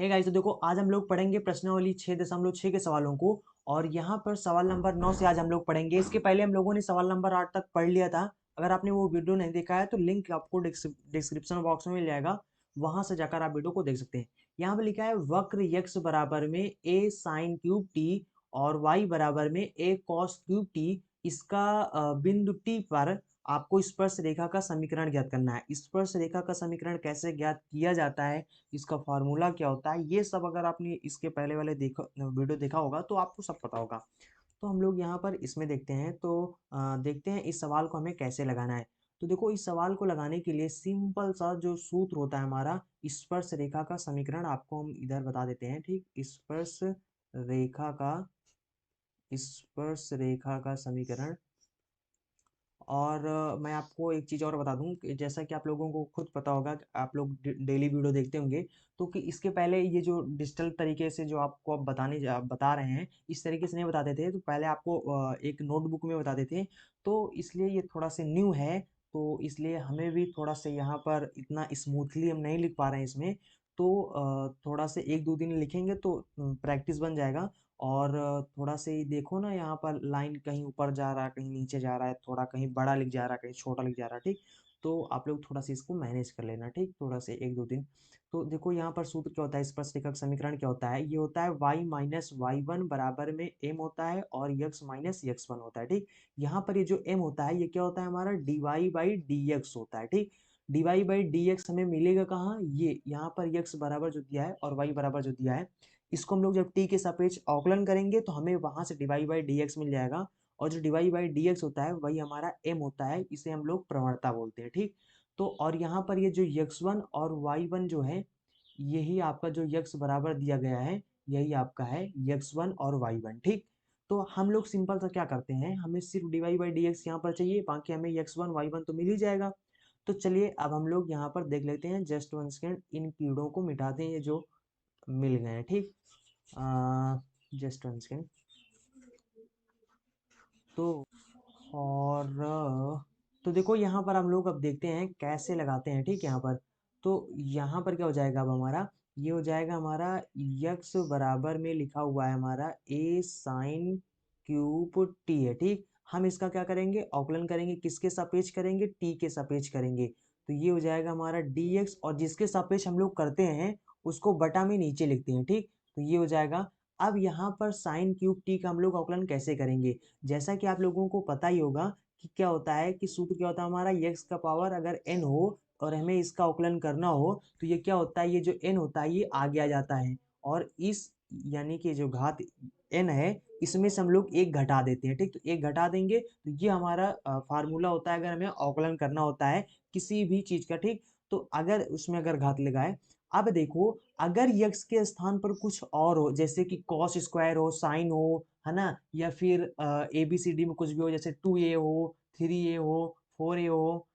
Hey guys, तो देखो आज हम लोग पढ़ेंगे प्रश्नावली 6.6 के सवालों को। और यहाँ पर सवाल नंबर 9 से आज हम लोग पढ़ेंगे। इसके पहले हम लोगों ने सवाल नंबर 8 तक पढ़ लिया था। अगर आपने वो वीडियो नहीं देखा है तो लिंक आपको डिस्क्रिप्शन बॉक्स में मिल जाएगा, वहां से जाकर आप वीडियो को देख सकते हैं। यहाँ पर लिखा है वक्र यक्स बराबर में ए साइन क्यूब टी और वाई बराबर में ए कॉस क्यूब टी। इसका बिंदु टी पर आपको स्पर्श रेखा का समीकरण ज्ञात करना है। स्पर्श रेखा का समीकरण कैसे ज्ञात किया जाता है, इसका फॉर्मूला क्या होता है, ये सब अगर आपने इसके पहले वाले वीडियो देखा होगा तो आपको सब पता होगा। तो हम लोग यहाँ पर इसमें देखते हैं। तो देखते हैं इस सवाल को हमें कैसे लगाना है। तो देखो, इस सवाल को लगाने के लिए सिंपल सा जो सूत्र होता है हमारा, स्पर्श रेखा का समीकरण आपको हम इधर बता देते हैं। ठीक, रेखा का स्पर्श रेखा का समीकरण। और मैं आपको एक चीज़ और बता दूं कि जैसा कि आप लोगों को खुद पता होगा कि आप लोग डेली वीडियो देखते होंगे, तो कि इसके पहले ये जो डिजिटल तरीके से जो आपको अब बता रहे हैं, इस तरीके से नहीं बताते थे। तो पहले आपको एक नोटबुक में बताते थे। तो इसलिए ये थोड़ा सा न्यू है, तो इसलिए हमें भी थोड़ा सा यहाँ पर इतना स्मूथली हम नहीं लिख पा रहे हैं इसमें। तो थोड़ा से एक दो दिन लिखेंगे तो प्रैक्टिस बन जाएगा। और थोड़ा से ही देखो ना, यहाँ पर लाइन कहीं ऊपर जा रहा है, कहीं नीचे जा रहा है, थोड़ा कहीं बड़ा लिख जा रहा है, कहीं छोटा लिख जा रहा है। ठीक, तो आप लोग थोड़ा सा इसको मैनेज कर लेना। ठीक, थोड़ा से एक दो दिन। तो देखो यहाँ पर सूत्र क्या होता है, स्पर्श रेखा का समीकरण क्या होता है, ये होता है y माइनस वाई वन बराबर में m होता है और x माइनस यक्स वन होता है। ठीक, यहाँ पर ये जो m होता है ये क्या होता है हमारा dy बाई डी एक्स होता है। ठीक, dy बाई डी एक्स हमें मिलेगा कहाँ, ये यहाँ पर x बराबर जो दिया है और y बराबर जो दिया है, इसको हम लोग जब t के सापेक्ष अवकलन करेंगे तो हमें वहां से डिवाई बाई डी एक्स मिल जाएगा। और जो डिवाई बाई डी एक्स होता है वही हमारा m होता है, इसे हम लोग प्रवणता बोलते हैं। ठीक, तो और यहाँ पर ये जो x1 और y1 जो है, यही आपका जो x बराबर दिया गया है, यही आपका है x1 और y1। ठीक, तो हम लोग सिंपल सा क्या करते हैं, हमें सिर्फ डिवाई बाई डी एक्स यहाँ पर चाहिए, बाकी हमें x1 y1 तो मिल ही जाएगा। तो चलिए अब हम लोग यहाँ पर देख लेते हैं। जस्ट वन सेकेंड, इन कीड़ों को मिटाते हैं ये जो मिल गए हैं। ठीक, जस्ट वन सेकेंड। तो और तो देखो यहाँ पर हम लोग अब देखते हैं कैसे लगाते हैं। ठीक, यहाँ पर तो यहाँ पर क्या हो जाएगा, अब हमारा ये हो जाएगा हमारा यक्स बराबर में लिखा हुआ है हमारा ए साइन क्यूब टी है। ठीक, हम इसका क्या करेंगे, अवकलन करेंगे, किसके सापेक्ष करेंगे, टी के सापेक्ष करेंगे। तो ये हो जाएगा हमारा डी एक्स, और जिसके सापेक्ष हम लोग करते हैं उसको बटा में नीचे लिखते हैं। ठीक, तो ये हो जाएगा। अब यहाँ पर साइन क्यूब टी का हम लोग अवकलन कैसे करेंगे, जैसा कि आप लोगों को पता ही होगा कि क्या होता है, कि सूत्र क्या होता है हमारा, x का पावर अगर n हो और हमें इसका अवकलन करना हो तो ये क्या होता है, ये जो n होता है ये आगे आ जाता है। और इस यानी कि जो घात n है, इसमें से हम लोग एक घटा देते हैं। ठीक, तो एक घटा देंगे तो ये हमारा फार्मूला होता है अगर हमें अवकलन करना होता है किसी भी चीज का। ठीक, तो अगर उसमें अगर घात लगाए, अब देखो अगर यक्स के स्थान पर कुछ और हो, जैसे कि कॉस स्क्वायर हो, साइन हो, है ना, या फिर ए बी सी डी में कुछ भी हो, जैसे 2a हो, 3a हो, 4a हो,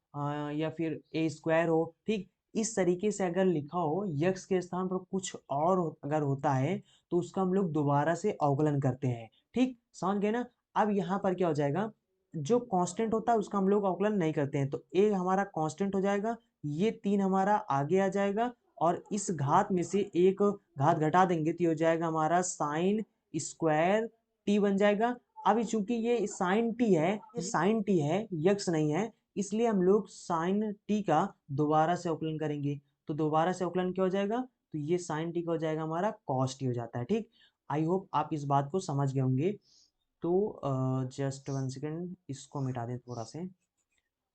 या फिर ए स्क्वायर हो। ठीक, इस तरीके से अगर लिखा हो, यक्स के स्थान पर कुछ और अगर होता है तो उसका हम लोग दोबारा से अवकलन करते हैं। ठीक, समझ गए ना। अब यहाँ पर क्या हो जाएगा, जो कांस्टेंट होता है उसका हम लोग अवकलन नहीं करते हैं, तो ए हमारा कांस्टेंट हो जाएगा, ये 3 हमारा आगे आ जाएगा, और इस घात में से एक घात घटा देंगे तो ये हो जाएगा हमारा साइन स्क्वायर टी बन जाएगा। अब चूंकि ये साइन टी है, ये साइन टी है, यक्स नहीं है, इसलिए हम लोग साइन टी का दोबारा से अवकलन करेंगे। तो दोबारा से अवकलन क्या हो जाएगा, तो ये साइन टी का हो जाएगा हमारा कॉस टी हो जाता है। ठीक, आई होप आप इस बात को समझ गए होंगे। तो जस्ट वन सेकेंड, इसको मिटा दें थोड़ा से।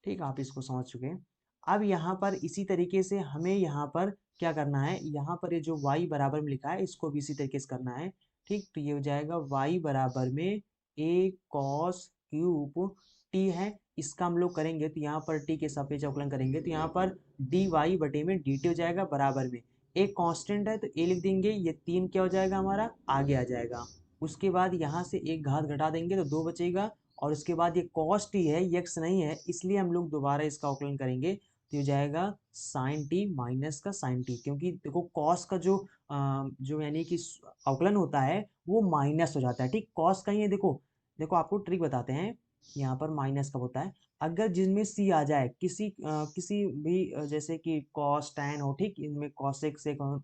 ठीक, आप इसको समझ चुके हैं। अब यहाँ पर इसी तरीके से हमें यहाँ पर क्या करना है, यहाँ पर ये जो y बराबर में लिखा है इसको भी इसी तरीके से करना है। ठीक, तो ये हो जाएगा y बराबर में a cos क्यूब t है, इसका हम लोग करेंगे तो यहाँ पर t के सापेक्ष अवकलन करेंगे तो यहाँ पर dy बटे में dt हो जाएगा बराबर में, एक कांस्टेंट है तो a लिख देंगे, ये 3 क्या हो जाएगा हमारा आगे आ जाएगा। उसके बाद यहाँ से एक घात घटा देंगे तो 2 बचेगा, और उसके बाद ये कॉस टी है, यक्स नहीं है, इसलिए हम लोग दोबारा इसका अवकलन करेंगे तो ये जाएगा साइन टी माइनस का साइन टी, क्योंकि देखो कॉस का जो यानी कि अवकलन होता है वो माइनस हो जाता है। ठीक, कॉस का ही है, देखो देखो आपको ट्रिक बताते हैं, यहाँ पर माइनस कब होता है, अगर जिनमें सी आ जाए, किसी भी जैसे कि कॉस टैन हो, ठीक, इनमें कॉसेक सेक हो,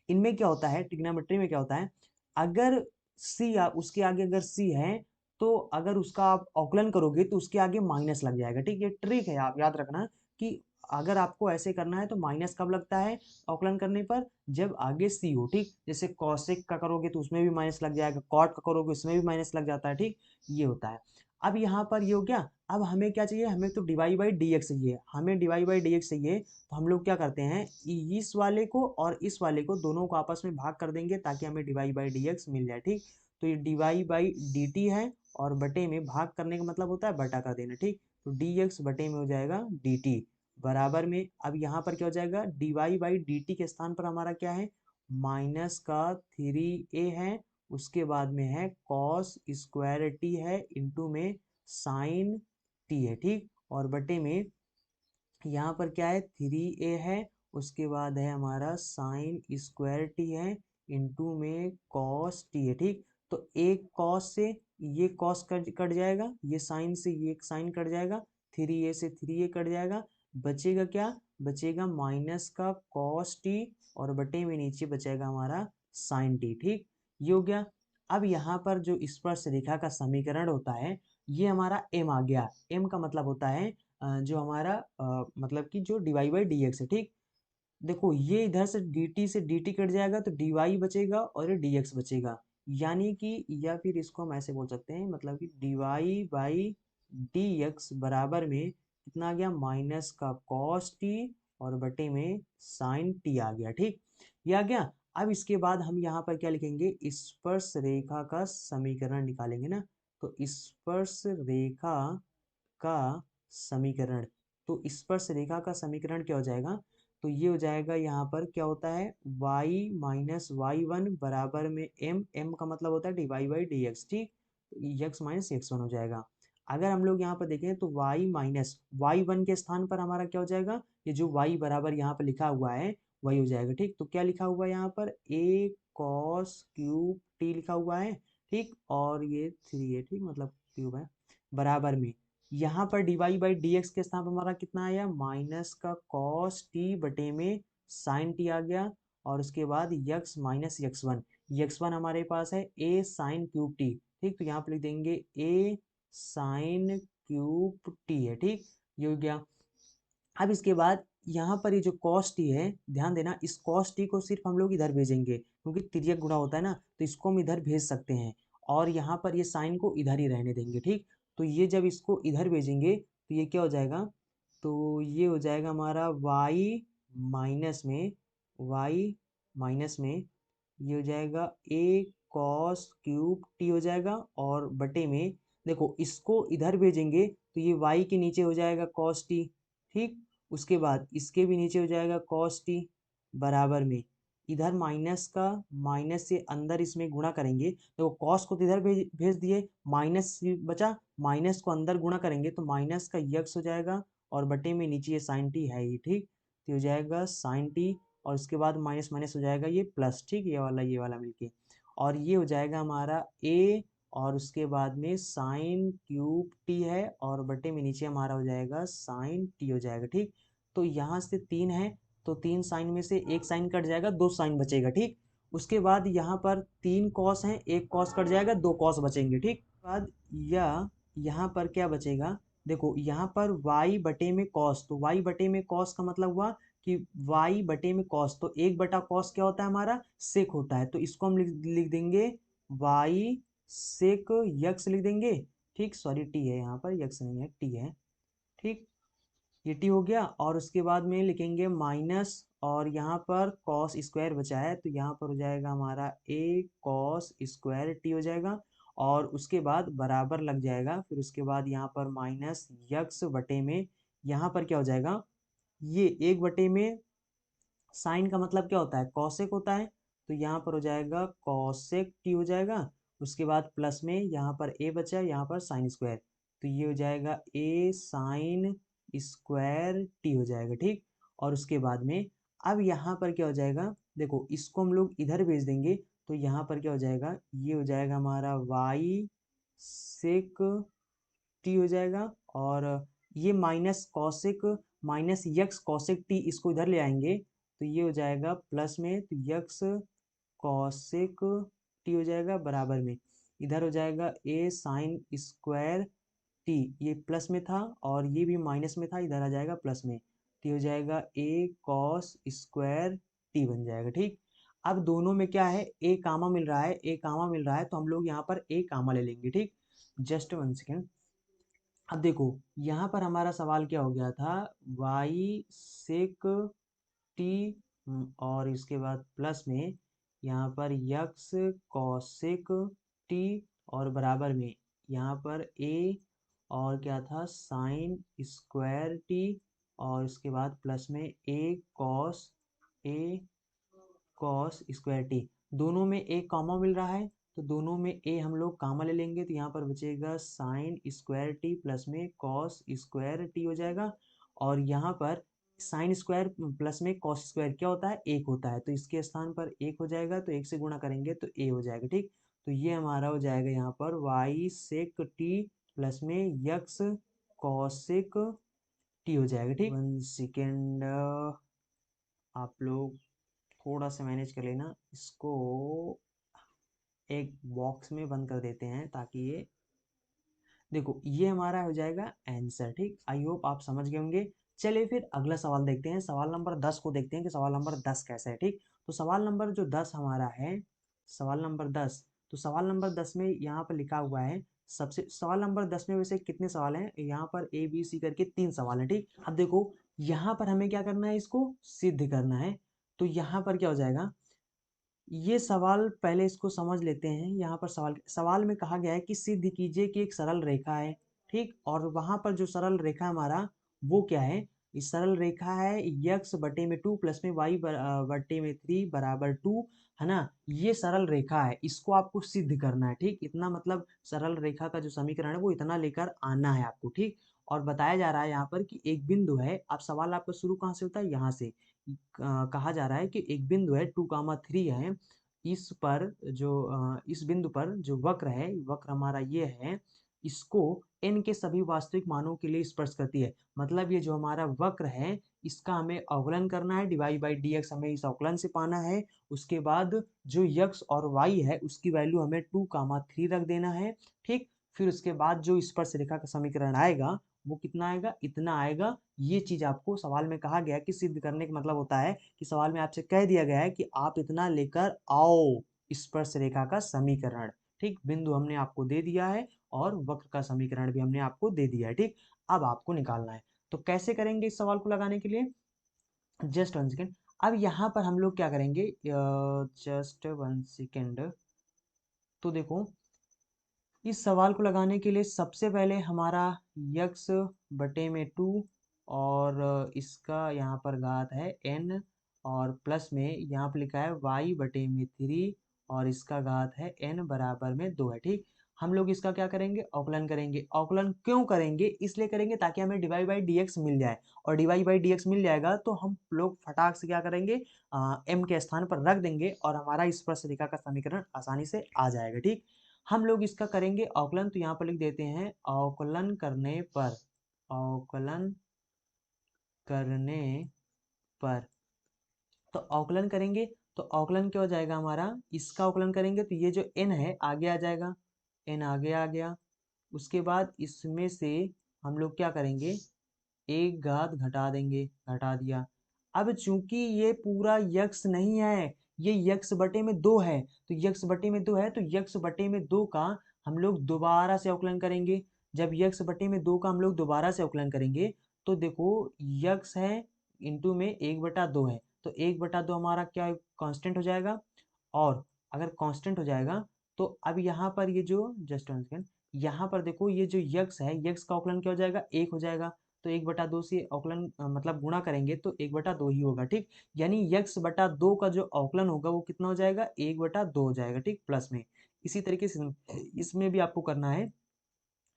इनमें क्या होता है, ट्रिग्नोमेट्री में क्या होता है, अगर सी या उसके आगे अगर सी है तो अगर उसका आप अवकलन करोगे तो उसके आगे माइनस लग जाएगा। ठीक, ये ट्रिक है, आप याद रखना कि अगर आपको ऐसे करना है तो माइनस कब लगता है अवकलन करने पर, जब आगे सी हो। ठीक, जैसे कॉसेक का करोगे तो उसमें भी माइनस लग जाएगा, कॉट का करोगे उसमें भी माइनस लग जाता है। ठीक, ये होता है। अब यहाँ पर ये हो गया। अब हमें क्या चाहिए, हमें तो डिवाई बाई डी एक्स चाहिए, हमें डिवाई बाई डी एक्स चाहिए। तो हम लोग क्या करते हैं, इस वाले को और इस वाले को दोनों को आपस में भाग कर देंगे ताकि हमें डिवाई बाई डी एक्स मिल जाए। ठीक, तो ये डिवाई बाई डी टी है और बटे में भाग करने का मतलब होता है बटा कर देना। ठीक, तो डी एक्स बटे में हो जाएगा डी टी बराबर में, अब यहाँ पर क्या हो जाएगा, डिवाई बाई डी टी के स्थान पर हमारा क्या है, माइनस का 3a है, उसके बाद में है कॉस स्क्वायर टी है इंटू में साइन टी है। ठीक, और बटे में यहाँ पर क्या है 3a है, उसके बाद है हमारा साइन स्क्वायर टी है इंटू में कॉस टी है। ठीक, तो एक कॉस से ये कॉस कट जाएगा, ये साइन से ये साइन कट जाएगा, 3a से 3a कट जाएगा, बचेगा क्या, बचेगा माइनस का कॉस टी और बटे में नीचे बचेगा हमारा साइन टी। ठीक, ये हो गया। अब यहाँ पर जो स्पर्श रेखा का समीकरण होता है ये हमारा m आ गया। m का मतलब होता है जो हमारा मतलब कि जो d y by d x है। ठीक, देखो ये इधर से dt से dt कट जाएगा तो dy बचेगा और ये dx बचेगा, यानी कि या फिर इसको हम ऐसे बोल सकते हैं, मतलब कि dy बाई dx बराबर में कितना आ गया, माइनस का cos t और बटे में sin t आ गया। ठीक, ये आ गया। अब इसके बाद हम यहाँ पर क्या लिखेंगे, स्पर्श रेखा का समीकरण निकालेंगे ना, तो स्पर्श रेखा का समीकरण, तो स्पर्श रेखा का समीकरण क्या हो जाएगा, तो ये हो जाएगा, यहाँ पर क्या होता है y माइनस वाई वन बराबर में m का मतलब होता है डिवाई बाई डी एक्स। ठीक, तो x माइनस एक्स वन हो जाएगा। अगर हम लोग यहाँ पर देखें तो y माइनस वाई वन के स्थान पर हमारा क्या हो जाएगा, ये जो y बराबर यहाँ पर लिखा हुआ है वही हो जाएगा। ठीक, तो क्या लिखा हुआ है यहाँ पर a cos क्यूब t लिखा हुआ है। ठीक, और ये 3 है, ठीक मतलब क्यूब है, बराबर में यहाँ पर d y by d x के स्थान पर हमारा कितना आया, माइनस का कॉस टी बटे में साइन टी आ गया, और उसके बाद यक्स माइनस यक्स वन हमारे पास है ए साइन क्यूब टी। ठीक, तो यहाँ पर लिख देंगे ए साइन क्यूब टी है। ठीक, ये हो गया। अब इसके बाद यहाँ पर ये जो कॉस टी है, ध्यान देना इस कॉस टी को सिर्फ हम लोग इधर भेजेंगे क्योंकि तिर्यक गुणा होता है ना, तो इसको हम इधर भेज सकते हैं, और यहाँ पर ये साइन को इधर ही रहने देंगे। ठीक, तो ये जब इसको इधर भेजेंगे तो ये क्या हो जाएगा, तो ये हो जाएगा हमारा y माइनस में ये हो जाएगा a कॉस क्यूब टी हो जाएगा, और बटे में देखो इसको इधर भेजेंगे तो ये y के नीचे हो जाएगा कॉस टी। ठीक, उसके बाद इसके भी नीचे हो जाएगा कॉस टी बराबर में, इधर माइनस का माइनस से अंदर इसमें गुणा करेंगे तो कॉस को तो इधर भेज दिए, माइनस बचा, माइनस को अंदर गुणा करेंगे तो माइनस का यक्स हो जाएगा और बटे में नीचे ये साइन टी है ही। ठीक, तो हो जाएगा साइन टी और उसके बाद माइनस माइनस हो जाएगा ये प्लस। ठीक, ये वाला मिलके, और ये हो जाएगा हमारा a, और उसके बाद में साइन क्यूब टी है और बटे में नीचे हमारा हो जाएगा साइन टी हो जाएगा। ठीक, तो यहाँ से 3 है तो 3 साइन में से एक साइन कट जाएगा, 2 साइन बचेगा। ठीक, उसके बाद यहाँ पर 3 कॉस हैं, एक कॉस कट जाएगा, 2 कॉस बचेंगे। ठीक, बाद या यहाँ पर क्या बचेगा, देखो यहाँ पर y बटे में कॉस, तो y बटे में कॉस का मतलब हुआ कि y बटे में कॉस, तो 1/cos क्या होता है हमारा, सेक होता है, तो इसको हम लिख देंगे y सेक यक्स लिख देंगे। ठीक, सॉरी टी है यहाँ पर, यक्स नहीं है टी है। ठीक, ये टी हो गया, और उसके बाद में लिखेंगे माइनस, और यहाँ पर कॉस स्क्वायर बचा है तो यहाँ पर हो जाएगा हमारा a कॉस स्क्वायर टी हो जाएगा, और उसके बाद बराबर लग जाएगा, फिर उसके बाद यहाँ पर माइनस यक्स बटे में यहाँ पर क्या हो जाएगा, ये 1 बटे में साइन का मतलब क्या होता है, कॉसेक होता है, तो यहाँ पर हो जाएगा कॉसेक टी हो जाएगा, उसके बाद प्लस में यहाँ पर ए बचा, यहाँ पर साइन स्क्वायर, तो ये हो जाएगा ए साइन स्क्वायर टी हो जाएगा। ठीक, और उसके बाद में अब यहाँ पर क्या हो जाएगा, देखो इसको हम लोग इधर भेज देंगे तो यहाँ पर क्या हो जाएगा, ये हो जाएगा हमारा वाई सेक टी हो जाएगा, और ये minus cosec minus x cosec T इसको इधर ले आएंगे तो ये हो जाएगा प्लस में, तो यक्स कॉसेक टी हो जाएगा बराबर में, इधर हो जाएगा ए साइन स्क्वायर टी, ये प्लस में था और ये भी माइनस में था, इधर आ जाएगा प्लस में, तो हो जाएगा ए कॉस स्क्वायर टी बन जाएगा। ठीक, अब दोनों में क्या है, ए कामा मिल रहा है, ए कामा मिल रहा है, तो हम लोग यहाँ पर ए कामा ले लेंगे। ठीक, जस्ट 1 सेकेंड। अब देखो यहाँ पर हमारा सवाल क्या हो गया था, वाई सेक टी और इसके बाद प्लस में यहाँ पर यक्स कॉसेक टी और बराबर में यहाँ पर ए और क्या था साइन स्क्वायर टी और इसके बाद प्लस में ए कॉस स्क्वायर टी, दोनों में ए कॉमा मिल रहा है, तो दोनों में ए हम लोग कॉमा ले लेंगे, तो यहाँ पर बचेगा साइन स्क्वायर टी प्लस में कॉस स्क्वायर टी हो जाएगा, और यहाँ पर साइन स्क्वायर प्लस में कॉस स्क्वायर क्या होता है, एक होता है, तो इसके स्थान पर एक हो जाएगा, तो एक से गुणा करेंगे तो ए हो जाएगा। ठीक, तो ये हमारा हो जाएगा यहाँ पर वाई सेक टी प्लस में यक्स कॉसेक टी हो जाएगा। ठीक, 1 सेकेंड, आप लोग थोड़ा सा मैनेज कर लेना, इसको एक बॉक्स में बंद कर देते हैं ताकि ये देखो ये हमारा हो जाएगा आंसर। ठीक, आई होप आप समझ गए होंगे। चलिए फिर अगला सवाल देखते हैं, सवाल नंबर 10 को देखते हैं कि सवाल नंबर 10 कैसा है। ठीक, तो सवाल नंबर जो 10 हमारा है, सवाल नंबर 10, तो सवाल नंबर 10 में यहाँ पर लिखा हुआ है, सबसे सवाल नंबर 10 में वैसे कितने सवाल हैं, यहाँ पर ए बी सी करके 3 सवाल हैं। ठीक, अब देखो यहाँ पर हमें क्या करना है, इसको सिद्ध करना है, तो यहाँ पर क्या हो जाएगा, ये सवाल पहले इसको समझ लेते हैं। यहाँ पर सवाल सवाल में कहा गया है कि सिद्ध कीजिए कि एक सरल रेखा है। ठीक, और वहां पर जो सरल रेखा हमारा वो क्या है, इस सरल रेखा है यक्स बटे में 2 प्लस में वाई बटे में 3 बराबर 2, है ना, ये सरल रेखा है, इसको आपको सिद्ध करना है। ठीक, इतना मतलब सरल रेखा का जो समीकरण है वो इतना लेकर आना है आपको। ठीक, और बताया जा रहा है यहाँ पर कि एक बिंदु है, अब सवाल आपका शुरू कहाँ से होता है, यहाँ से कहा जा रहा है कि एक बिंदु है 2,3 है, इस पर जो इस बिंदु पर जो वक्र है, वक्र हमारा ये है, इसको n के सभी वास्तविक मानों के लिए स्पर्श करती है, मतलब ये जो हमारा वक्र है इसका हमें अवकलन करना है, डिवाइड बाई डी एक्स हमें इस अवकलन से पाना है, उसके बाद जो यक्स और वाई है उसकी वैल्यू हमें 2,3 रख देना है। ठीक, फिर उसके बाद जो स्पर्श रेखा का समीकरण आएगा वो कितना आएगा, इतना आएगा। ये चीज आपको सवाल में कहा गया कि सिद्ध करने का मतलब होता है कि सवाल में आपसे कह दिया गया है कि आप इतना लेकर आओ स्पर्श रेखा का समीकरण। ठीक, बिंदु हमने आपको दे दिया है और वक्र का समीकरण भी हमने आपको दे दिया है। ठीक, अब आपको निकालना है, तो कैसे करेंगे इस सवाल को लगाने के लिए, जस्ट 1 सेकेंड। अब यहाँ पर हम लोग क्या करेंगे, जस्ट 1 सेकेंड, तो देखो इस सवाल को लगाने के लिए सबसे पहले हमारा यक्स बटे में 2 और इसका यहाँ पर घात है n और प्लस में यहाँ पर लिखा है y बटे में 3 और इसका घात है n बराबर में 2 है। ठीक, हम लोग इसका क्या करेंगे, अवकलन करेंगे। अवकलन क्यों करेंगे, इसलिए करेंगे ताकि हमें डिवाइड बाई डी एक्स मिल जाए, और डिवाइड बाई डी एक्स मिल जाएगा तो हम लोग फटाक से क्या करेंगे, m के स्थान पर रख देंगे और हमारा स्पर्श रेखा का समीकरण आसानी से आ जाएगा। ठीक, हम लोग इसका करेंगे अवकलन, तो यहाँ पर लिख देते हैं अवकलन करने पर, अवकलन करने पर, तो अवकलन करेंगे तो अवकलन क्या हो जाएगा हमारा, इसका अवकलन करेंगे तो ये जो n है आगे आ जाएगा, n आगे आ गया, उसके बाद इसमें से हम लोग क्या करेंगे, एक घात घटा देंगे, घटा दिया। अब चूंकि ये पूरा यक्स नहीं है, ये यक्स बटे में 2 है, तो यक्स बटे में 2 है तो यक्स बटे में 2 का हम लोग दोबारा से अवकलन करेंगे। जब यक्स बटे में 2 का हम लोग दोबारा से अवकलन करेंगे तो देखो यक्स है इंटू में 1/2 है, तो 1/2 हमारा क्या कांस्टेंट हो जाएगा, और अगर कांस्टेंट हो जाएगा तो अब यहाँ पर ये जो जस्ट 1 सेकेंड, यहाँ पर देखो ये जो यक्स है, यक्स का अवकलन क्या हो जाएगा, 1 हो जाएगा, तो 1/2 से अवकलन मतलब गुणा करेंगे तो 1/2 ही होगा। ठीक, यानी यक्स बटा 2 का जो अवकलन होगा वो कितना हो जाएगा, 1/2 हो जाएगा। ठीक, प्लस में इसी तरीके से इसमें भी आपको करना है,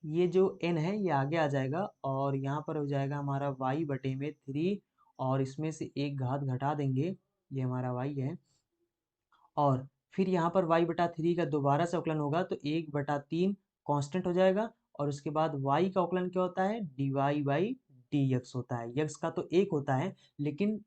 ये जो n है ये आगे आ जाएगा और यहाँ पर हो जाएगा हमारा y बटे में 3 और इसमें से एक घात घटा देंगे, ये हमारा y है, और फिर यहाँ पर y/3 का दोबारा से अवकलन होगा तो 1/3 कांस्टेंट हो जाएगा, और उसके बाद y का अवकलन क्या होता है, dy बाई डी एक्स होता है। यक्स का तो एक होता है, लेकिन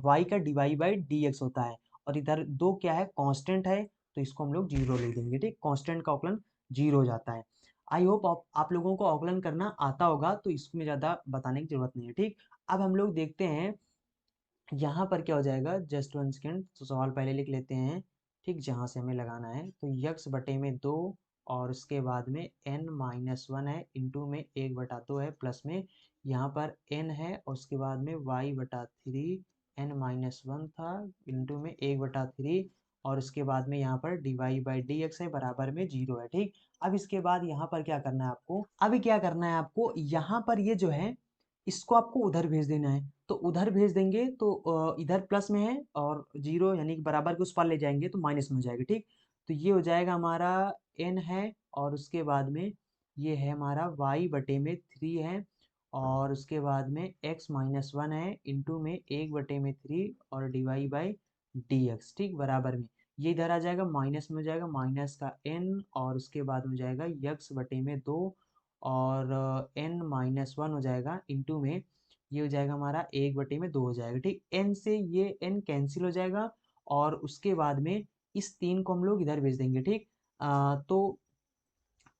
वाई का डिवाई बाई डी एक्स होता है। और इधर दो क्या है, कांस्टेंट है, तो इसको हम लोग जीरो ले देंगे। ठीक, कांस्टेंट का औकलन जीरो हो जाता है। आई होप आप लोगों को औकलन करना आता होगा, तो इसमें ज़्यादा बताने की जरूरत नहीं है। ठीक, अब हम लोग देखते हैं यहाँ पर क्या हो जाएगा। जस्ट वन सेकेंड, तो सवाल पहले लिख लेते हैं। ठीक, जहाँ से हमें लगाना है, तो यक्स बटे में दो, और उसके बाद में n माइनस वन है, इंटू में एक बटा दो है, प्लस में यहाँ पर n है, और उसके बाद में y बटा थ्री, n माइनस वन था, इंटू में एक बटा थ्री, और उसके बाद में यहाँ पर d y by d x है, बराबर में जीरो है। ठीक, अब इसके बाद यहाँ पर क्या करना है आपको, अभी क्या करना है आपको, यहाँ पर ये जो है इसको आपको उधर भेज देना है। तो उधर भेज देंगे तो इधर प्लस में है, और जीरो यानी कि बराबर के उस पार ले जाएंगे तो माइनस में हो जाएगा। ठीक, तो ये हो जाएगा हमारा n है, और उसके बाद में ये है हमारा y बटे में थ्री है, और उसके बाद में x माइनस वन है, इंटू में एक बटे में थ्री, और डिवाई बाई डी एक्स। ठीक, बराबर में ये इधर आ जाएगा, माइनस में हो जाएगा, माइनस का n, और उसके बाद में हो जाएगा यक्स बटे में दो, और n माइनस वन हो जाएगा, इंटू में ये हो जाएगा हमारा एक बटे में दो हो जाएगा। ठीक, n से ये n कैंसिल हो जाएगा, और उसके बाद में इस तीन को हम लोग इधर भेज देंगे। ठीक, तो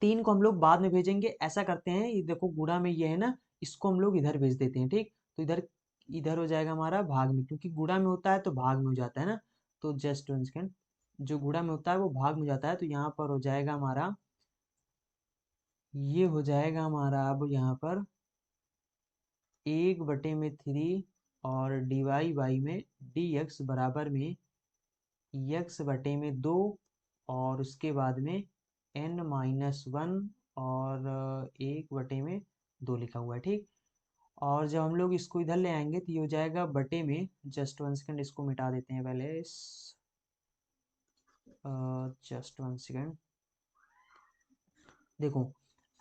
तीन को हम लोग बाद में भेजेंगे। ऐसा करते हैं, ये देखो गुणा में ये है ना, इसको हम लोग इधर भेज देते हैं। ठीक, तो इधर इधर हो जाएगा हमारा भाग में, क्योंकि गुणा में होता है तो भाग में हो जाता है ना। तो जस्ट वन सेकेंड, जो गुणा में होता है वो भाग में हो जाता है, तो यहाँ पर हो जाएगा हमारा, ये हो जाएगा हमारा अब यहाँ पर एक बटे में थ्री, और डिवाई बाई में डी एक्स बराबर में यक्स बटे में दो, और उसके बाद में n माइनस वन, और एक बटे में दो लिखा हुआ है। ठीक, और जब हम लोग इसको इधर ले आएंगे तो ये हो जाएगा बटे में, जस्ट वन सेकेंड इसको मिटा देते हैं पहले, जस्ट वन सेकेंड। देखो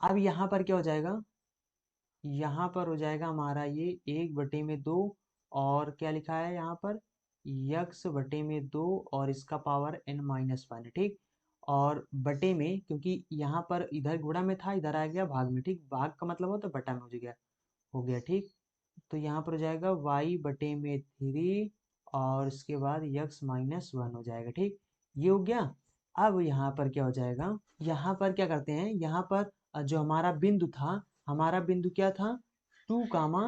अब यहाँ पर क्या हो जाएगा, यहाँ पर हो जाएगा हमारा ये एक बटे में दो, और क्या लिखा है यहाँ पर, यक्स बटे में दो, और इसका पावर n माइनस वन है। ठीक, और बटे में, क्योंकि यहाँ पर इधर गुणा में था, इधर आ गया भाग में। ठीक, भाग का मतलब हो तो बटा में हो गया। ठीक, तो यहाँ पर हो जाएगा y बटे में थ्री, और उसके बाद यक्स माइनस वन हो जाएगा। ठीक, ये हो गया। अब यहाँ पर क्या हो जाएगा, यहाँ पर क्या करते हैं, यहाँ पर जो हमारा बिंदु था, हमारा बिंदु क्या था, टू कामा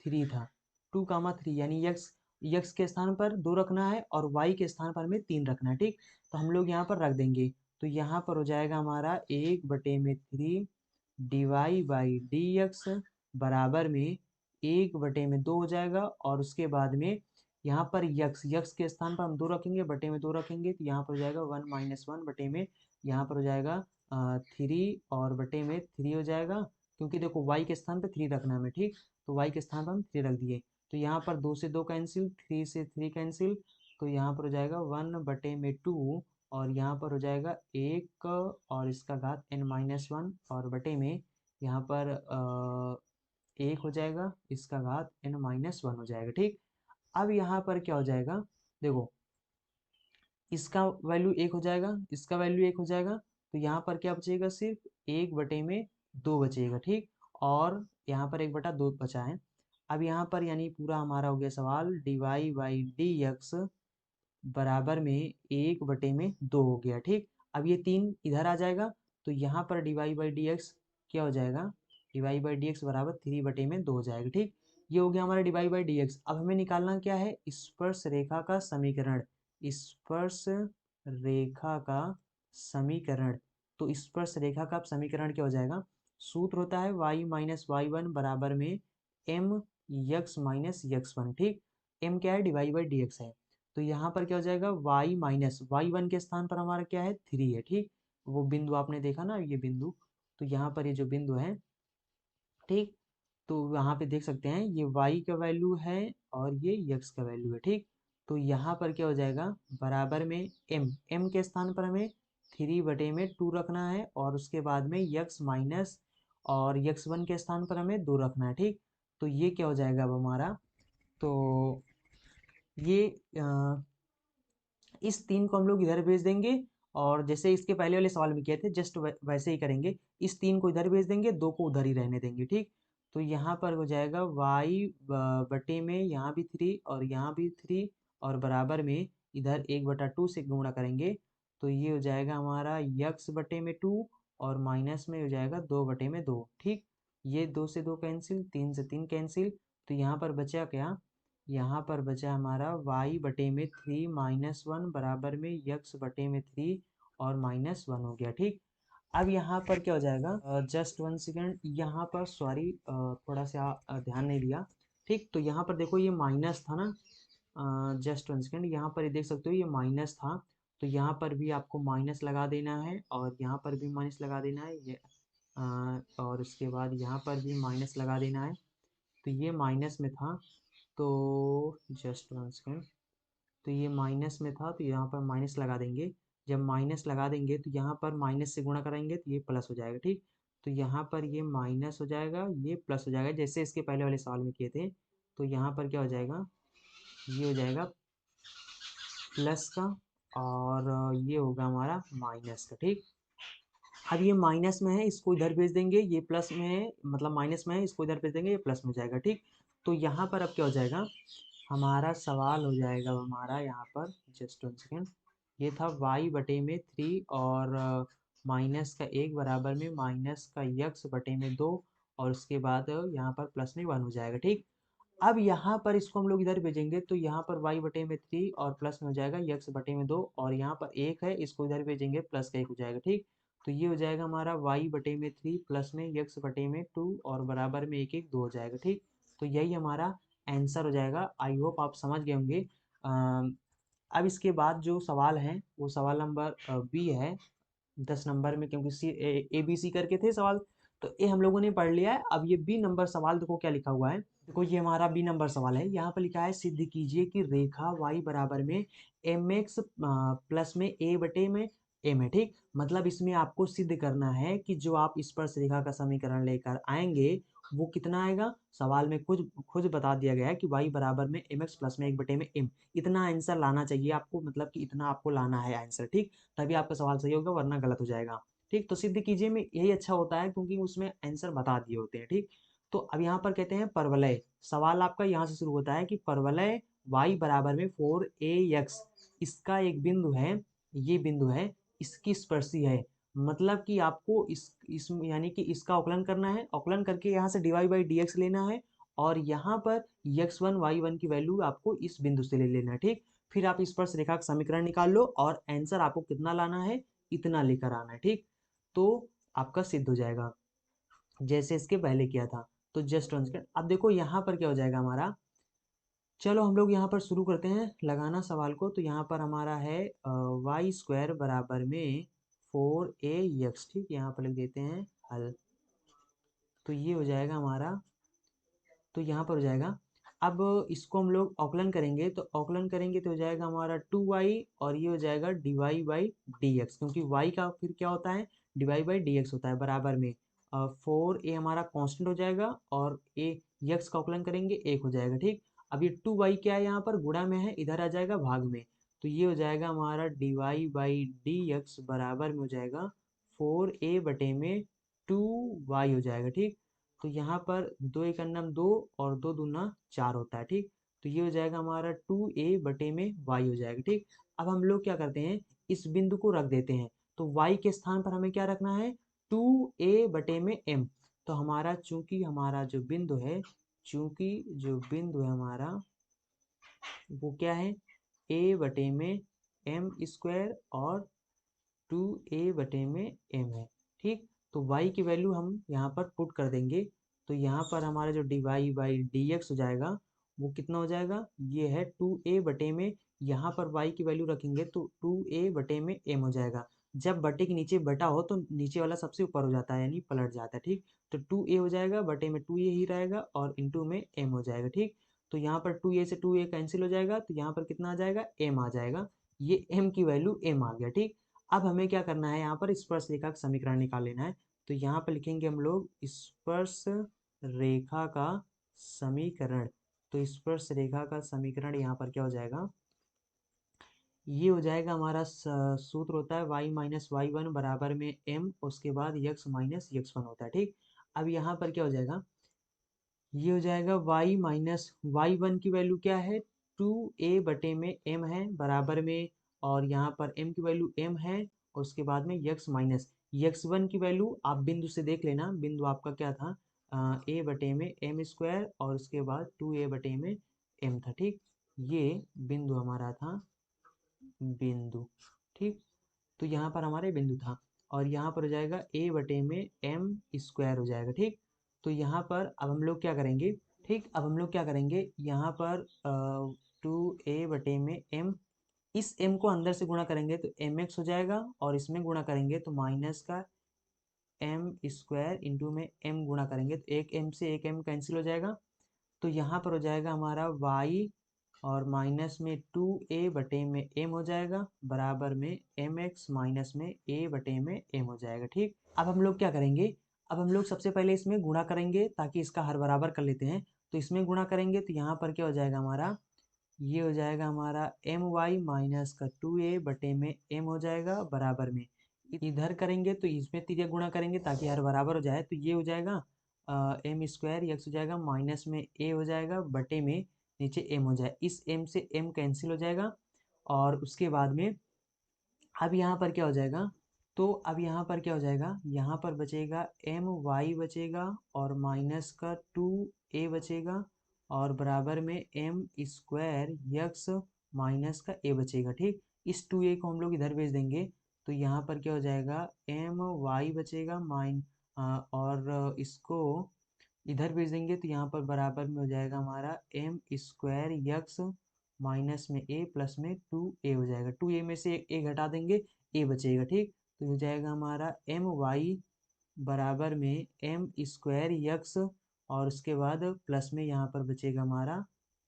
थ्री था। टू कामा थ्री यानी यक्स, यक्स के स्थान पर दो रखना है, और वाई के स्थान पर हमें तीन रखना है। ठीक, तो हम लोग यहाँ पर रख देंगे। तो यहाँ पर हो जाएगा हमारा एक बटे में three Dibai by d x बराबर में एक बटे में दो हो जाएगा, और उसके बाद में यहाँ पर यक्स, यक्स के स्थान पर हम दो रखेंगे, बटे में दो रखेंगे, तो यहाँ पर हो जाएगा वन माइनस वन बटे में, यहाँ पर हो जाएगा थ्री, और बटे में थ्री हो जाएगा, क्योंकि देखो वाई के स्थान पर थ्री रखना है हमें। ठीक, तो वाई के स्थान पर हम थ्री रख दिए, तो यहाँ पर दो से दो कैंसिल, थ्री से थ्री कैंसिल, तो यहाँ पर हो जाएगा वन बटे में टू, और यहाँ पर हो जाएगा एक, और इसका घात n माइनस वन, और बटे में यहाँ पर एक हो जाएगा, इसका घात n माइनस वन हो जाएगा। ठीक, अब यहाँ पर क्या हो जाएगा, देखो इसका वैल्यू एक हो जाएगा, इसका वैल्यू एक हो जाएगा, तो यहाँ पर क्या बचेगा, सिर्फ एक बटे में दो बचेगा। ठीक, और यहाँ पर एक बटा दो बचा है। अब यहाँ पर यानी पूरा हमारा हो गया सवाल, d y by d x बराबर में एक बटे में दो हो गया। ठीक, अब ये तीन इधर आ जाएगा, तो यहाँ पर d y by d x क्या हो जाएगा, d y by d x बराबर थ्री बटे में दो हो जाएगा। ठीक, ये हो गया हमारा d y by d x. अब हमें निकालना क्या है, स्पर्श रेखा का समीकरण, स्पर्श रेखा का समीकरण। तो स्पर्श रेखा का समीकरण क्या हो जाएगा, सूत्र होता है y माइनस वाई वन बराबर में m x minus x one. ठीक, m क्या है, d y by d x है, तो यहाँ पर क्या हो जाएगा y माइनस वाई वन के स्थान पर हमारा क्या है, थ्री है। ठीक, वो बिंदु आपने देखा ना, ये बिंदु, तो यहाँ पर ये जो बिंदु है, ठीक, तो यहाँ पे देख सकते हैं ये y का वैल्यू है, और ये x का वैल्यू है। ठीक, तो यहाँ पर क्या हो जाएगा, बराबर में m के स्थान पर हमें थ्री बटे में टू रखना है, और उसके बाद में x माइनस, और यक्स वन के स्थान पर हमें दो रखना है। ठीक, तो ये क्या हो जाएगा अब हमारा, तो ये इस तीन को हम लोग इधर भेज देंगे, और जैसे इसके पहले वाले सवाल में किए थे जस्ट वैसे ही करेंगे, इस तीन को इधर भेज देंगे, दो को उधर ही रहने देंगे। ठीक, तो यहाँ पर हो जाएगा y बटे में यहाँ भी 3 और यहाँ भी 3 और बराबर में इधर 1/2 से गुणा करेंगे तो ये हो जाएगा हमारा x बटे में 2 और माइनस में हो जाएगा 2/2। ठीक, ये 2 से 2 कैंसिल, 3 से 3 कैंसिल, तो यहाँ पर बचा क्या, यहाँ पर बचा हमारा y बटे में 3 -1 बराबर में x बटे में 3 और -1 हो गया। ठीक, अब यहाँ पर क्या हो जाएगा, जस्ट 1 सेकेंड, यहाँ पर सॉरी थोड़ा सा ध्यान नहीं दिया। ठीक, तो यहाँ पर देखो ये माइनस था ना, जस्ट 1 सेकेंड, यहाँ पर ये देख सकते हो ये माइनस था, तो यहाँ पर भी आपको माइनस लगा देना है और यहाँ पर भी माइनस लगा देना है ये, और उसके बाद यहाँ पर भी माइनस लगा देना है। तो ये माइनस में था, तो जस्ट 1 सेकेंड, तो ये माइनस में था तो यहाँ पर माइनस लगा देंगे। जब माइनस लगा देंगे तो यहाँ पर माइनस से गुणा कराएंगे तो ये प्लस हो जाएगा। ठीक, तो यहाँ पर ये माइनस हो जाएगा, ये प्लस हो जाएगा, जैसे इसके पहले वाले सवाल में किए थे। तो यहाँ पर क्या हो जाएगा, ये हो जाएगा प्लस का और ये होगा हमारा माइनस का। ठीक, अब ये माइनस में है, इसको इधर भेज देंगे, ये प्लस में है, मतलब माइनस में है, इसको इधर भेज देंगे, ये प्लस में हो जाएगा। ठीक, तो यहाँ पर अब क्या हो जाएगा, हमारा सवाल हो जाएगा हमारा यहाँ पर, जस्ट 1 सेकेंड, ये था y बटे में 3 और माइनस का 1 बराबर में माइनस का x बटे में 2 और उसके बाद यहाँ पर प्लस में 1 हो जाएगा। ठीक, अब यहाँ पर इसको हम लोग इधर भेजेंगे तो यहाँ पर y बटे में 3 और प्लस में हो जाएगा x बटे में 2 और यहाँ पर 1 है, इसको इधर भेजेंगे प्लस का 1 हो जाएगा। ठीक, तो ये हो जाएगा हमारा y बटे में 3 प्लस में x बटे में 2 और बराबर में 1 1 2 हो जाएगा। ठीक, तो यही हमारा आंसर हो जाएगा। आई होप आप समझ गए होंगे। अब इसके बाद जो सवाल है वो सवाल नंबर बी है 10 नंबर में, क्योंकि सी ए बी सी करके थे सवाल, तो ए हम लोगों ने पढ़ लिया है। अब ये बी नंबर सवाल देखो क्या लिखा हुआ है, देखो ये हमारा बी नंबर सवाल है। यहाँ पर लिखा है सिद्ध कीजिए कि रेखा y बराबर में एम एक्स प्लस में ए बटे में एम है। ठीक, मतलब इसमें आपको सिद्ध करना है कि जो आप स्पर्शरेखा का समीकरण लेकर आएंगे वो कितना आएगा। सवाल में खुद खुद बता दिया गया है कि y बराबर में एम एक्स प्लस में 1 बटे में एम, इतना आंसर लाना चाहिए आपको, मतलब कि इतना आपको लाना है आंसर। ठीक, तभी आपका सवाल सही होगा, वरना गलत हो जाएगा। ठीक, तो सिद्ध कीजिए में यही अच्छा होता है क्योंकि उसमें आंसर बता दिए होते हैं। ठीक, तो अब यहाँ पर कहते हैं परवलय, सवाल आपका यहाँ से शुरू होता है कि परवलय y बराबर में 4ax, इसका एक बिंदु है, ये बिंदु है, इसकी स्पर्शी है, मतलब कि आपको इस यानी कि इसका अवकलन करना है, अवकलन करके यहाँ से dy/dx लेना है और यहाँ पर x1 y1 की वैल्यू आपको इस बिंदु से ले लेना है। ठीक, फिर आप स्पर्श रेखा का समीकरण निकाल लो और आंसर आपको कितना लाना है, इतना लेकर आना है। ठीक, तो आपका सिद्ध हो जाएगा जैसे इसके पहले किया था। तो जस्ट 1 सेकेंड, अब देखो यहाँ पर क्या हो जाएगा हमारा, चलो हम लोग यहाँ पर शुरू करते हैं लगाना सवाल को। तो यहाँ पर हमारा है y² बराबर में 4ax। ठीक, यहाँ पर लिख देते हैं हल, तो ये हो जाएगा हमारा, तो यहाँ पर हो जाएगा। अब इसको हम लोग अवकलन करेंगे, तो अवकलन करेंगे तो हो जाएगा हमारा 2y और ये हो जाएगा dy/dx, क्योंकि y का फिर क्या होता है, dy/dx होता है, बराबर में 4a हमारा कांस्टेंट हो जाएगा और a x का अवकलन करेंगे 1 हो जाएगा। ठीक, अब ये 2y क्या है, यहाँ पर गुणा में है, इधर आ जाएगा भाग में, तो ये हो जाएगा हमारा dy/dx बराबर में हो जाएगा 4a बटे में 2y हो जाएगा। ठीक, तो यहाँ पर 2 एक अन्नम 2 और 2 दूना 4 होता है। ठीक, तो ये हो जाएगा हमारा 2a बटे में y हो जाएगा। ठीक, अब हम लोग क्या करते हैं, इस बिंदु को रख देते हैं, तो y के स्थान पर हमें क्या रखना है, 2a बटे में m। तो हमारा चूंकि हमारा जो बिंदु है, चूंकि जो बिंदु है हमारा वो क्या है, a बटे में m² और 2a बटे में m है। ठीक, तो y की वैल्यू हम यहाँ पर पुट कर देंगे, तो यहाँ पर हमारा जो dy/dx हो जाएगा वो कितना हो जाएगा, ये है 2a बटे में, यहाँ पर y की वैल्यू रखेंगे तो 2a बटे में m हो जाएगा। जब बटे के नीचे बटा हो तो नीचे वाला सबसे ऊपर हो जाता है, यानी पलट जाता है। ठीक, तो 2a हो जाएगा, बटे में 2a ही रहेगा और इंटू में m हो जाएगा। ठीक, तो यहाँ पर 2a से 2a कैंसिल हो जाएगा, तो यहाँ पर कितना आ जाएगा, m आ जाएगा, ये m की वैल्यू m आ गया। ठीक, अब हमें क्या करना है, यहाँ पर स्पर्श रेखा का समीकरण निकाल लेना है, तो यहाँ पर लिखेंगे हम लोग स्पर्श रेखा का समीकरण। तो स्पर्श रेखा का समीकरण यहाँ पर क्या हो जाएगा, ये हो जाएगा हमारा सूत्र होता है y-y1 बराबर में m, उसके बाद x-x1 होता है। ठीक, अब यहाँ पर क्या हो जाएगा, ये हो जाएगा y माइनस y1 की वैल्यू क्या है 2a बटे में m है बराबर में, और यहाँ पर m की वैल्यू m है, और उसके बाद में x माइनस x1 की वैल्यू आप बिंदु से देख लेना, बिंदु आपका क्या था a बटे में m स्क्वायर और उसके बाद 2a बटे में m था, ठीक। ये बिंदु हमारा था बिंदु, ठीक। तो यहाँ पर हमारे बिंदु था, और यहाँ पर हो जाएगा a बटे में m स्क्वायर हो जाएगा, ठीक। तो यहाँ पर अब हम लोग क्या करेंगे, ठीक, अब हम लोग क्या करेंगे यहाँ पर 2a बटे में m, इस m को अंदर से गुणा करेंगे तो mx हो जाएगा, और इसमें गुणा करेंगे तो माइनस का m स्क्वायर इंटू में m गुणा करेंगे तो एक m से एक m कैंसिल हो जाएगा। तो यहाँ पर हो जाएगा हमारा y और माइनस में 2a बटे में m हो जाएगा बराबर में mx माइनस में a बटे में m हो जाएगा, ठीक। अब हम लोग क्या करेंगे, अब हम लोग सबसे पहले इसमें गुणा करेंगे ताकि इसका हर बराबर कर लेते हैं। तो इसमें गुणा करेंगे तो यहाँ पर क्या हो जाएगा हमारा, ये हो जाएगा हमारा my माइनस का 2a बटे में m हो जाएगा बराबर में, इधर करेंगे तो इसमें तिर्यक गुणा करेंगे ताकि हर बराबर हो जाए, तो ये हो जाएगा m स्क्वायर यक्स हो जाएगा माइनस में a हो जाएगा बटे में नीचे m हो जाए, इस m से m कैंसिल हो जाएगा। और उसके बाद में अब यहाँ पर क्या हो जाएगा, तो अब यहाँ पर क्या हो जाएगा, यहाँ पर बचेगा my बचेगा और माइनस का 2a बचेगा और बराबर में m स्क्वायर यक्स माइनस का a बचेगा, ठीक। इस 2a को हम लोग इधर भेज देंगे तो यहाँ पर क्या हो जाएगा my बचेगा और इसको इधर भेज देंगे तो यहाँ पर बराबर में हो जाएगा हमारा m स्क्वायर यक्स माइनस में a प्लस में 2a हो जाएगा, 2a में से a घटा देंगे a बचेगा, ठीक। तो हो जाएगा हमारा my बराबर में m स्क्वायर यक्स और उसके बाद प्लस में यहाँ पर बचेगा हमारा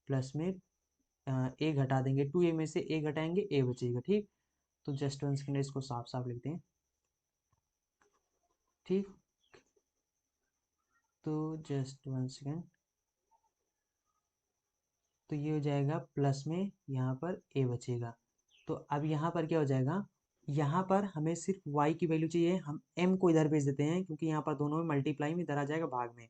प्लस में a घटा देंगे, 2a में से a घटाएंगे a बचेगा, ठीक। तो जस्ट वन सेकेंड इसको साफ साफ लिखते हैं, ठीक। तो जस्ट वन सेकेंड, तो ये हो जाएगा प्लस में यहाँ पर a बचेगा। तो अब यहाँ पर क्या हो जाएगा, यहाँ पर हमें सिर्फ y की वैल्यू चाहिए, हम m को इधर भेज देते हैं क्योंकि यहाँ पर दोनों में मल्टीप्लाई में इधर आ जाएगा भाग में।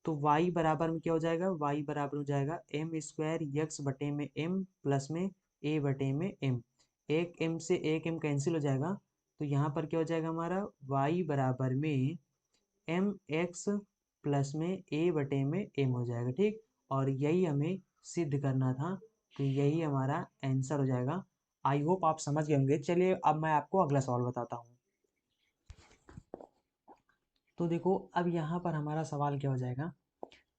तो y बराबर में क्या हो जाएगा, y बराबर हो जाएगा m स्क्वायर यक्स बटे में m प्लस में a बटे में m, एक m से एक m कैंसिल हो जाएगा। तो यहाँ पर क्या हो जाएगा हमारा y बराबर में एम एक्स प्लस में ए बटे में एम हो जाएगा, ठीक। और यही हमें सिद्ध करना था, तो यही हमारा आंसर हो जाएगा। आई होप आप समझ गए होंगे। चलिए अब मैं आपको अगला सवाल बताता हूँ। तो देखो अब यहाँ पर हमारा सवाल क्या हो जाएगा,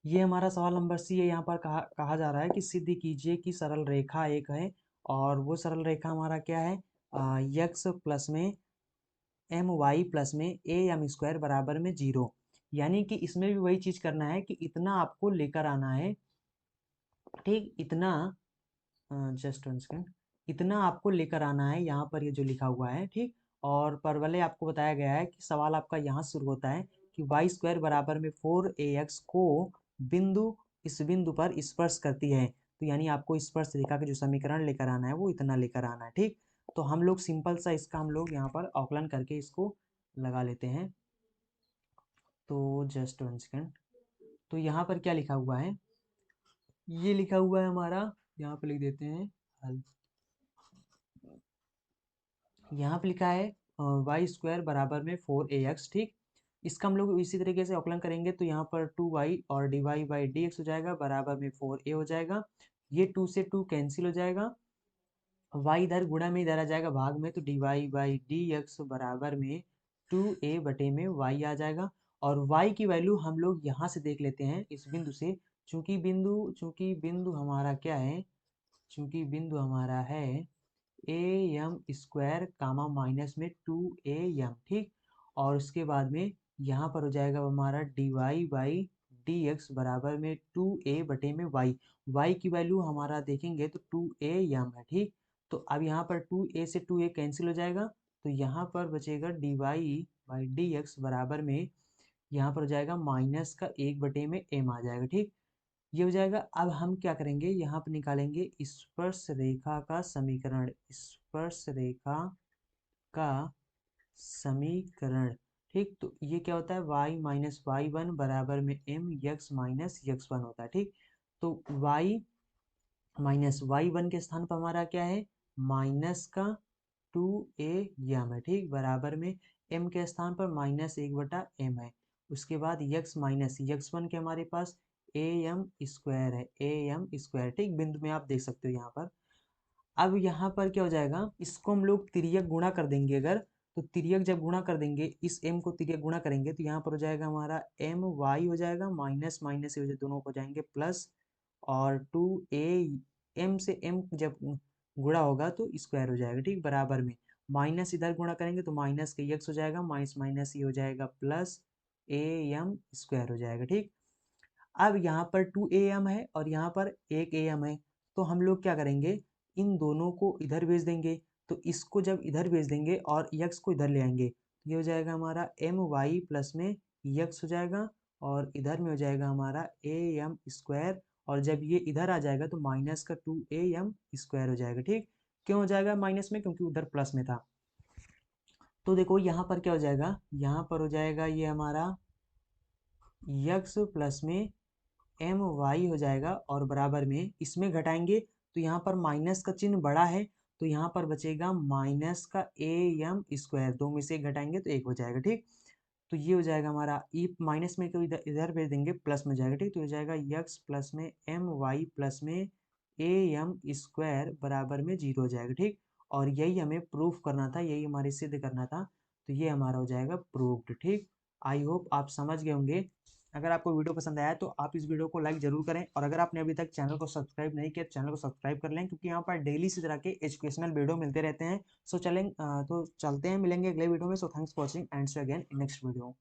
ये हमारा सवाल नंबर सी है। यहाँ पर कहा जा रहा है कि सिद्ध कीजिए कि सरल रेखा एक है, और वो सरल रेखा हमारा क्या है, यक्स प्लस में एम वाई प्लस में ए एम स्क्वायर बराबर में 0। यानी कि इसमें भी वही चीज़ करना है कि इतना आपको लेकर आना है, ठीक। इतना जस्ट वन सेकेंड, इतना आपको लेकर आना है यहाँ पर, ये जो लिखा हुआ है, ठीक। और परवले आपको बताया गया है कि सवाल आपका यहाँ शुरू होता है कि वाई स्क्वायर बराबर में 4ax को बिंदु इस बिंदु पर स्पर्श करती है। तो यानी आपको स्पर्श रेखा का जो समीकरण लेकर आना है वो इतना लेकर आना है, ठीक। तो हम लोग सिंपल सा इसका हम लोग यहाँ पर अवकलन करके इसको लगा लेते हैं। तो जस्ट वन सेकेंड, तो यहाँ पर क्या लिखा हुआ है, ये लिखा हुआ है हमारा, यहाँ पे लिख देते हैं हल। यहाँ पे लिखा है वाई स्क्वायर बराबर में 4ax, ठीक। इसका हम लोग इसी तरीके से अवकलन करेंगे तो यहाँ पर 2y और dy बाई dx हो जाएगा बराबर में 4a हो जाएगा। ये 2 से 2 कैंसिल हो जाएगा, y इधर गुणा में इधर आ जाएगा भाग में, तो dy बाई dx बराबर में 2a बटे में y आ जाएगा। और y की वैल्यू हम लोग यहाँ से देख लेते हैं इस बिंदु से, चूंकि बिंदु हमारा क्या है, चूंकि बिंदु हमारा है a m square comma minus में 2am, ठीक। और उसके बाद में यहाँ पर हो जाएगा हमारा dy बाई dx बराबर में 2a बटे में y की वैल्यू हमारा देखेंगे तो 2am है, ठीक। तो अब यहाँ पर 2a से 2a कैंसिल हो जाएगा, तो यहाँ पर बचेगा dy बाई dx बराबर में यहाँ पर हो जाएगा माइनस का 1 बटे में m आ जाएगा, ठीक। ये हो जाएगा। अब हम क्या करेंगे, यहाँ पर निकालेंगे स्पर्श रेखा का समीकरण, स्पर्श रेखा का समीकरण, ठीक। तो ये क्या होता है, y माइनस वाई वन बराबर में m x minus x one होता है। ठीक। तो y माइनस वाई वन के स्थान पर हमारा क्या है, माइनस का 2a यम है। ठीक, बराबर में m के स्थान पर माइनस 1/m है। उसके बाद यक्स माइनस यक्स वन के हमारे पास ए एम स्क्वायर है, ए एम स्क्वायर। ठीक, बिंदु में आप देख सकते हो यहाँ पर। अब यहाँ पर क्या हो जाएगा, इसको हम लोग तिर्यक गुणा कर देंगे अगर, तो तिर्यक जब गुणा कर देंगे, इस m को तिर्यक गुणा करेंगे तो यहाँ पर हो जाएगा हमारा एम वाई हो जाएगा, माइनस माइनस से दोनों हो जाएंगे प्लस, और 2a m से m जब गुणा होगा तो स्क्वायर हो जाएगा। ठीक, बराबर में माइनस इधर गुणा करेंगे तो माइनस के यक्स हो जाएगा, माइनस माइनस ये हो जाएगा प्लस ए एम स्क्वायर हो जाएगा। ठीक। अब यहाँ पर 2am है और यहाँ पर 1am है, तो हम लोग क्या करेंगे, इन दोनों को इधर भेज देंगे। तो इसको जब इधर भेज देंगे और यक्स को इधर ले आएंगे, तो ये हो जाएगा हमारा एम वाई प्लस में यक्स हो जाएगा, और इधर में हो जाएगा हमारा ए एम स्क्वायर, और जब ये इधर आ जाएगा तो माइनस का 2am स्क्वायर हो जाएगा। ठीक, क्यों हो जाएगा माइनस में, क्योंकि उधर प्लस में था। तो देखो यहाँ पर क्या हो जाएगा, यहाँ पर हो जाएगा ये हमारा यक्स प्लस में एम वाई हो जाएगा, और बराबर में इसमें घटाएंगे तो यहाँ पर माइनस का चिन्ह बड़ा है, तो यहाँ पर बचेगा माइनस का ए एम स्क्वायर, दो में से एक घटाएंगे तो एक हो जाएगा। ठीक, तो ये हो जाएगा हमारा ई माइनस में, तो इधर इधर भेज देंगे प्लस में जाएगा। ठीक, तो हो जाएगा यक्स प्लस में एम वाई प्लस में ए एम स्क्वायर बराबर में 0 हो जाएगा। ठीक, और यही हमें प्रूफ करना था, यही हमारे सिद्ध करना था, तो ये हमारा हो जाएगा प्रूव्ड। ठीक, आई होप आप समझ गए होंगे। अगर आपको वीडियो पसंद आया तो आप इस वीडियो को लाइक जरूर करें, और अगर आपने अभी तक चैनल को सब्सक्राइब नहीं किया तो चैनल को सब्सक्राइब कर लें, क्योंकि यहाँ पर डेली इसी तरह के एजुकेशनल वीडियो मिलते रहते हैं। सो चलें तो चलते हैं, मिलेंगे अगले वीडियो में। So thanks for watching and see again in next video.